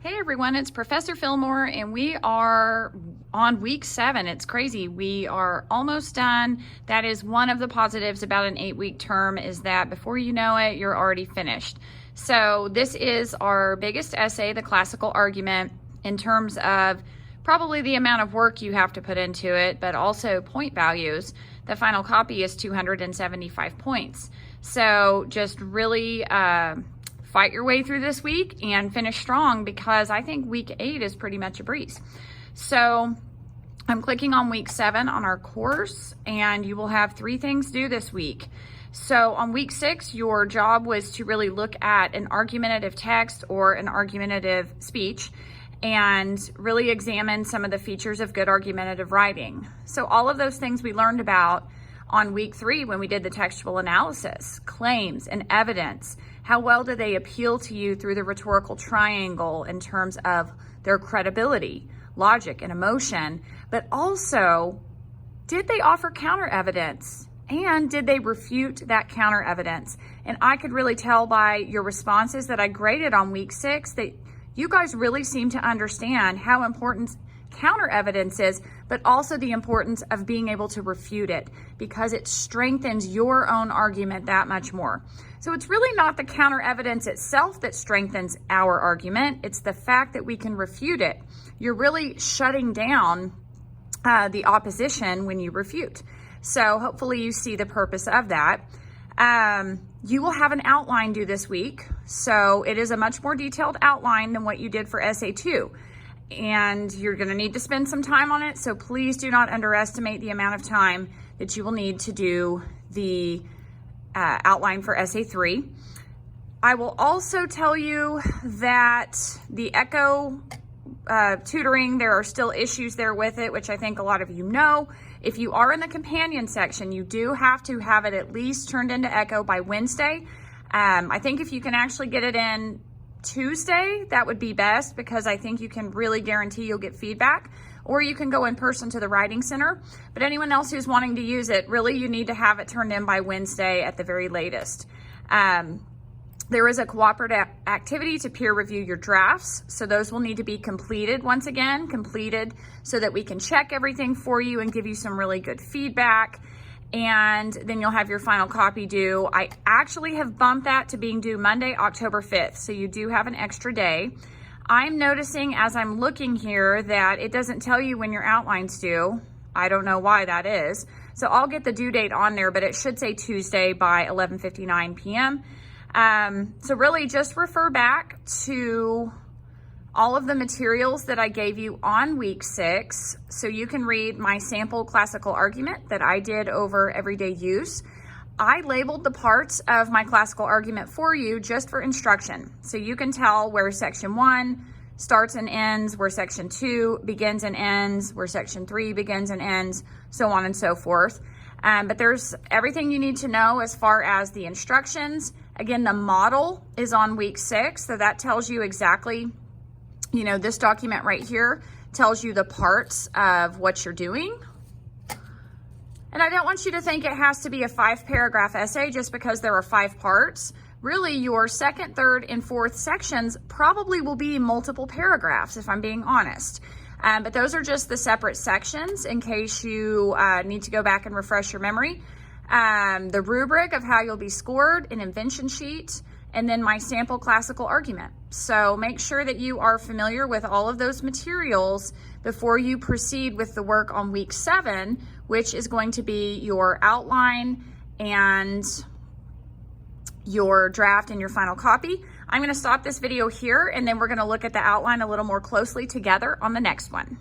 Hey everyone, it's Professor Fillmore and we are on week 7. It's crazy. We are almost done. That is one of the positives about an 8-week term, is that before you know it, you're already finished. So this is our biggest essay, the classical argument, in terms of probably the amount of work you have to put into it, but also point values. The final copy is 275 points. So just really fight your way through this week and finish strong, because I think week 8 is pretty much a breeze. So I'm clicking on week 7 on our course, and you will have 3 things to do this week. So on week 6, your job was to really look at an argumentative text or an argumentative speech and really examine some of the features of good argumentative writing. So all of those things we learned about on week 3 when we did the textual analysis, claims and evidence. How well do they appeal to you through the rhetorical triangle in terms of their credibility, logic, and emotion? But also, did they offer counter evidence? And did they refute that counter evidence? And I could really tell by your responses that I graded on week 6 that you guys really seem to understand how important counter evidence is, but also the importance of being able to refute it, because it strengthens your own argument that much more. So it's really not the counter evidence itself that strengthens our argument, it's the fact that we can refute it. You're really shutting down the opposition when you refute. So hopefully you see the purpose of that. You will have an outline due this week, so it is a much more detailed outline than what you did for Essay 2. And you're going to need to spend some time on it, so please do not underestimate the amount of time that you will need to do the outline for Essay 3. I will also tell you that the ECHO tutoring, there are still issues there with it, which I think a lot of you know. If you are in the companion section, you do have to have it at least turned into ECHO by Wednesday. I think if you can actually get it in Tuesday, that would be best, because I think you can really guarantee you'll get feedback, or you can go in person to the Writing Center. But anyone else who's wanting to use it, really you need to have it turned in by Wednesday at the very latest. There is a cooperative activity to peer review your drafts, so those will need to be completed once again, so that we can check everything for you and give you some really good feedback. And then you'll have your final copy due. I actually have bumped that to being due Monday, October 5th, so you do have an extra day. I'm noticing as I'm looking here that it doesn't tell you when your outline's due. I don't know why that is. So I'll get the due date on there, but it should say Tuesday by 11:59 p.m. So really just refer back to all of the materials that I gave you on week 6, so you can read my sample classical argument that I did over everyday use. I labeled the parts of my classical argument for you just for instruction, so you can tell where section 1 starts and ends, where section 2 begins and ends, where section 3 begins and ends, so on and so forth. But there's everything you need to know as far as the instructions. Again, the model is on week 6, so that tells you exactly, you know, this document right here tells you the parts of what you're doing. And I don't want you to think it has to be a 5-paragraph essay just because there are 5 parts. Really, your 2nd, 3rd, and 4th sections probably will be multiple paragraphs, if I'm being honest. But those are just the separate sections in case you need to go back and refresh your memory. The rubric of how you'll be scored, an invention sheet, and then my sample classical argument. So make sure that you are familiar with all of those materials before you proceed with the work on week 7, which is going to be your outline and your draft and your final copy. I'm going to stop this video here, and then we're going to look at the outline a little more closely together on the next one.